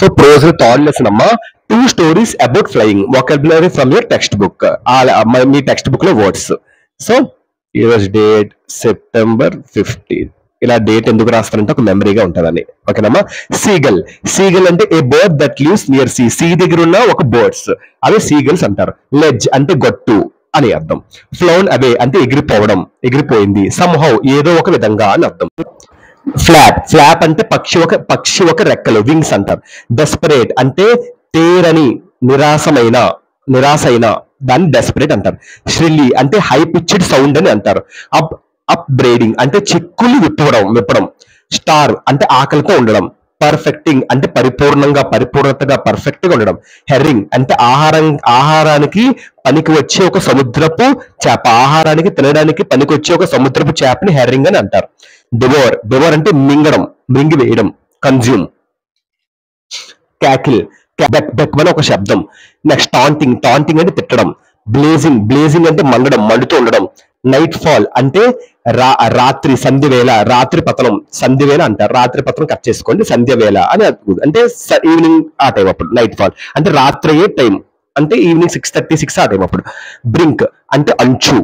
So prose third lesson అమ్మా, 2 stories about flying, vocabulary from your text book. Me text book లో words. So ఈరోజు date September 15. ఇలా date ఎందుకు రాస్తారంటే ఒక మెమరీగా ఉంటుందని. ఓకేనమ్మా. సీగల్, సీగల్ అంటే a bird that lives near sea, sea దగ్గర ఉన్న ఒక బర్డ్స్, అవి సీగల్స్ అంటారు. లెడ్జ్ అంటే గొట్టు అని అర్థం. ఫ్లౌన్ అవే అంటే ఎగిరిపోవడం, ఎగిరిపోయింది. సమ్హౌ ఏదో ఒక విధంగా అని అర్థం. ఫ్లాప్, ఫ్లాప్ అంటే పక్షి ఒక రెక్కలు, వింగ్స్ అంటారు. డెస్పరేట్ అంటే తేరని, నిరాశైన దాన్ని డెస్పరేట్ అంటారు. ష్రిల్లీ అంటే హై పిచ్డ్ సౌండ్ అని అంటారు. అప్ అప్ బ్రేడింగ్ అంటే చిక్కులు విప్పడం. స్టార్ అంటే ఆకలితో ఉండడం. పర్ఫెక్టింగ్ అంటే పరిపూర్ణతగా పర్ఫెక్ట్ గా ఉండడం. హెర్రింగ్ అంటే ఆహారానికి పనికి వచ్చే ఒక సముద్రపు చేప, ఆహారానికి తినడానికి పనికి వచ్చే ఒక సముద్రపు చేపని హెర్రింగ్ అని అంటారు. డివోర్ అంటే మింగడం, మింగివేయడం, కన్జ్యూమ్. క్యాకిల్, బెక్ అని ఒక శబ్దం. నెక్స్ట్ టాంటింగ్ అంటే తిట్టడం. బ్లేజింగ్ అంటే మండుతూ ఉండడం. నైట్ ఫాల్ అంటే రాత్రి, సంధ్యవేళ, రాత్రి పతనం, సంధ్యవేళ అంటారు. రాత్రి పతనం కట్ చేసుకోండి, సంధ్యవేళ అని అంటే ఈవినింగ్ ఆ టైం అప్పుడు. నైట్ ఫాల్ అంటే రాత్రి అయ్యే టైం, అంటే ఈవినింగ్ 6:36 ఆ టైం అప్పుడు. బ్రింక్ అంటే అంచు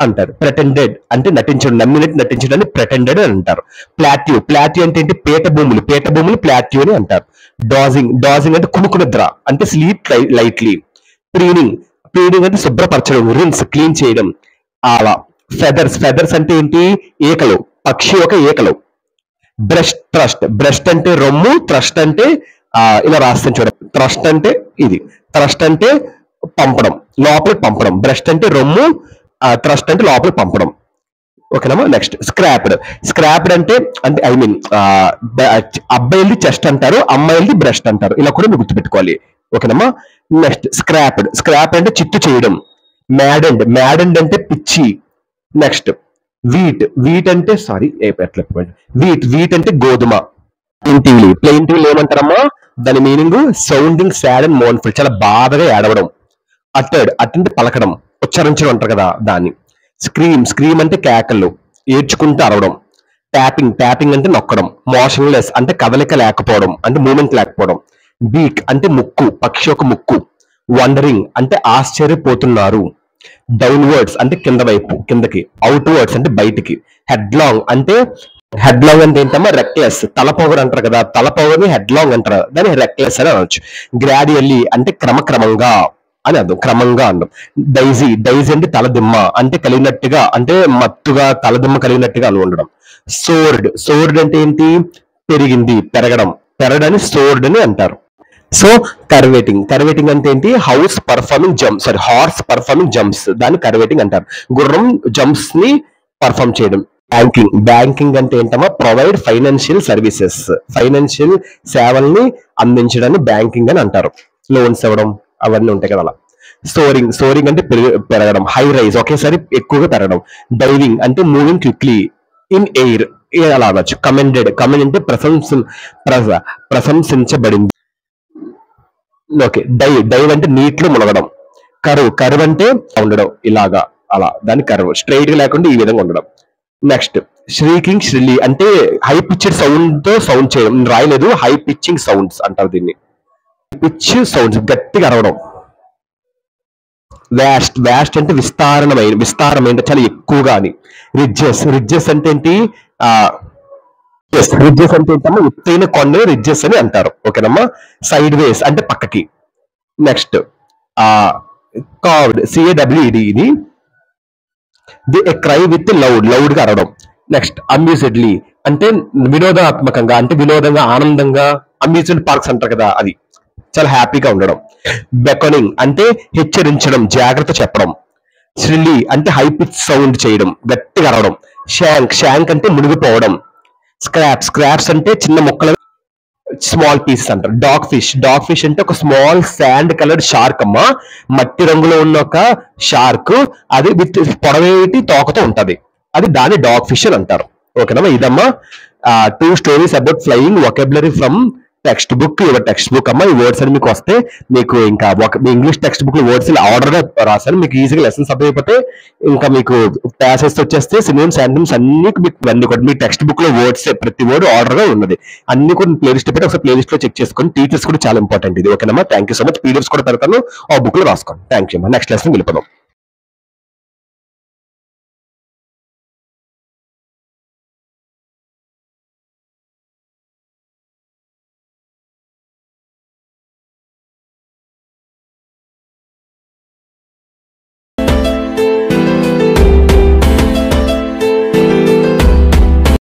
అంటారు. ప్రెటెండెడ్ అంటే నటించడం, నమ్మినట్టు నటించడాన్ని ప్రెటెండెడ్ అని అంటారు. ప్లాట్యూ అంటే ఏంటి? పీఠ భూములు ప్లాట్యూ అని అంటారు. డాజింగ్ అంటే కునుకు నిద్ర, అంటే స్లీప్ లైట్లీ. ప్రీనింగ్ అంటే శుభ్రపరచడం, రిన్స్ క్లీన్ చేయడం. ఆలా. ఫెదర్స్ అంటే ఏంటి? ఏకలు, పక్షి ఒక ఏకలు. బ్రెస్ట్ అంటే రొమ్ము, థ్రస్ట్ అంటే ఇలా రాస్తాను చూడండి. థ్రస్ట్ అంటే ఇది, థ్రస్ట్ అంటే పంపడం, లోపలికి పంపడం. బ్రెస్ట్ అంటే రొమ్ము, థ్రస్ట్ అంటే లోపలికి పంపడం. ఓకేనమ్మా. నెక్స్ట్ స్క్రాప్డ్ అంటే ఐ మీన్ అబ్బాయిలది చెస్ట్ అంటారు, అమ్మాయిలది బ్రెస్ట్ అంటారు. ఇలా కూడా మీరు గుర్తుపెట్టుకోవాలి. ఓకేనమ్మా. నెక్స్ట్ స్క్రాప్ అంటే చిత్తు చేయడం. మ్యాడెండ్ అంటే పిచ్చి. నెక్స్ట్ వీట్ అంటే వీట్ అంటే గోధుమ. ప్లెయింటివ్లీ ఏమంటారమ్మా? దాని మీనింగ్ సౌండింగ్ సాడ్ అండ్ మోర్న్ఫుల్, చాలా బాధగా ఏడవడం. అటెడ్ అంటే పలకడం, ఉచ్చరించడం అంటారు కదా దాన్ని. స్క్రీమ్ అంటే కేకలు, ఏడ్చుకుంటూ అరవడం. ట్యాపింగ్ అంటే నొక్కడం. మోషన్లెస్ అంటే కదలిక లేకపోవడం, అంటే మూమెంట్ లేకపోవడం. బీక్ అంటే ముక్కు, పక్షి ఒక ముక్కు. వండరింగ్ అంటే ఆశ్చర్యపోతున్నారు. డౌన్వర్డ్స్ అంటే కిందకి. అవుట్వర్డ్స్ అంటే బయటికి. హెడ్లాంగ్ అంటే ఏంటమ్మా? రెక్లెస్, తలపొగరు అంటారు కదా, తలపొగని హెడ్లాంగ్ అంటారు, దాన్ని రెక్లెస్ అని అనొచ్చు. గ్రాడ్యువల్లీ అంటే క్రమక్రమంగా అని అర్థం, క్రమంగా అర్థం. డైజీ అంటే తలదిమ్మ, అంటే కలిగినట్టుగా, అంటే మత్తుగా తలదిమ్మ కలిగినట్టుగా అని ఉండడం. సోర్డ్ అంటే ఏంటి? పెరగడాన్ని సోర్డ్ అని అంటారు. సో కర్వేటింగ్ అంటే ఏంటి? హార్స్ పర్ఫార్మింగ్ జంప్స్, దాన్ని కర్వేటింగ్ అంటారు. గుర్రం జంప్స్ ని పర్ఫార్మ్ చేయడం. బ్యాంకింగ్ అంటే ఏంటమ్మా? ప్రొవైడ్ ఫైనాన్షియల్ సర్వీసెస్, ఫైనాన్షియల్ సేవల్ని అందించడాన్ని బ్యాంకింగ్ అని అంటారు. లోన్స్ ఇవ్వడం అవన్నీ ఉంటాయి కదా అలా. సోరింగ్ అంటే పెరగడం. హై రైజ్ ఒకేసారి ఎక్కువగా పెరగడం. డైవింగ్ అంటే మూవింగ్ క్విక్లీ ఇన్ ఎయిర్, అలా అనొచ్చు. కమెండెడ్ అంటే ప్రశంసించబడింది. ఓకే. డైవ్ అంటే నీటిలో మునగడం. కర్వ్ అంటే ఉండడం ఇలాగా, అలా దాని కర్వ్. స్ట్రైట్ గా లేకుండా ఈ విధంగా ఉండడం. నెక్స్ట్ ష్రిల్లీ అంటే హై పిచ్డ్ సౌండ్ చేయడం. రాయలేదు, హై పిచ్చింగ్ సౌండ్స్ అంటారు దీన్ని. పిచ్ సౌండ్స్ గట్టిగా అరవడం. వ్యాస్ట్ అంటే విస్తారమైన, చాలా ఎక్కువగా అని. రిడ్జెస్ అంటే ఏంటి? రిడ్జెస్ అంటే ఏంటమ్మా? ఎత్తైన కొండని రిడ్జెస్ అని అంటారు. ఓకేనమ్మా. సైడ్ వేస్ అంటే పక్కకి. నెక్స్ట్ కార్వ్డ్, CAWD, ఇది క్రై విత్ లౌడ్ గా అరవడం. నెక్స్ట్ అమ్యూజ్డ్లీ అంటే వినోదాత్మకంగా, అంటే వినోదంగా, ఆనందంగా. అమ్యూజ్మెంట్ పార్క్స్ అంటారు కదా, అది చాలా హ్యాపీగా ఉండడం. బెకనింగ్ అంటే హెచ్చరించడం, జాగ్రత్త చెప్పడం. ష్రిల్లీ అంటే హై పిచ్ సౌండ్ చేయడం, గట్టిగా అరవడం. షాంక్ అంటే మునిగిపోవడం. స్క్రాప్స్ అంటే చిన్న ముక్కలు, స్మాల్ పీసెస్ అంటారు. డాగ్ ఫిష్ అంటే ఒక స్మాల్ శాండ్ కలర్డ్ షార్క్ అమ్మా, మట్టి రంగులో ఉన్న ఒక షార్క్, అది విత్ పొడవేటి తోకతో ఉంటది, అది దాన్ని డాగ్ ఫిష్ అని అంటారు. ఓకేనమ్మా. ఇదమ్మా 2 stories about flying, vocabulary from text book your text book అమ్మ. ఈ వర్డ్స్ అని మీకు వస్తే మీకు ఇంకా మీ ఇంగ్లీష్ టెక్స్ట్ బుక్ లో వర్డ్స్ ఆర్డర్ గా రాశాను, మీకు ఈజీగా లెసన్స్ అర్థమైపోతే ఇంకా మీకు ప్యాసెస్ వచ్చేస్తే సినోనిమ్స్ యాంటోనిమ్స్ అన్ని మీకు అన్ని కూడా మీ టెక్స్ట్ బుక్ లో వర్డ్స్ ప్రతి వర్డ్ ఆర్డర్ గా ఉన్నది. అన్ని కూడా ప్లేలిస్ట్ పెట్టి ఒకసారి ప్లేలిస్ట్ లో చెక్ చేసుకొని టీచర్స్ కూడా చాలా ఇంపార్టెంట్ ఇది. ఓకేనమ్మా, thank you so much. PDFs కూడా పెడతాను, ఆ బుక్ లో రాసుకోండి. థ్యాంక్ యూ అమ్మా. నెక్స్ట్ లెసన్ వెళ్ళిపోదాం.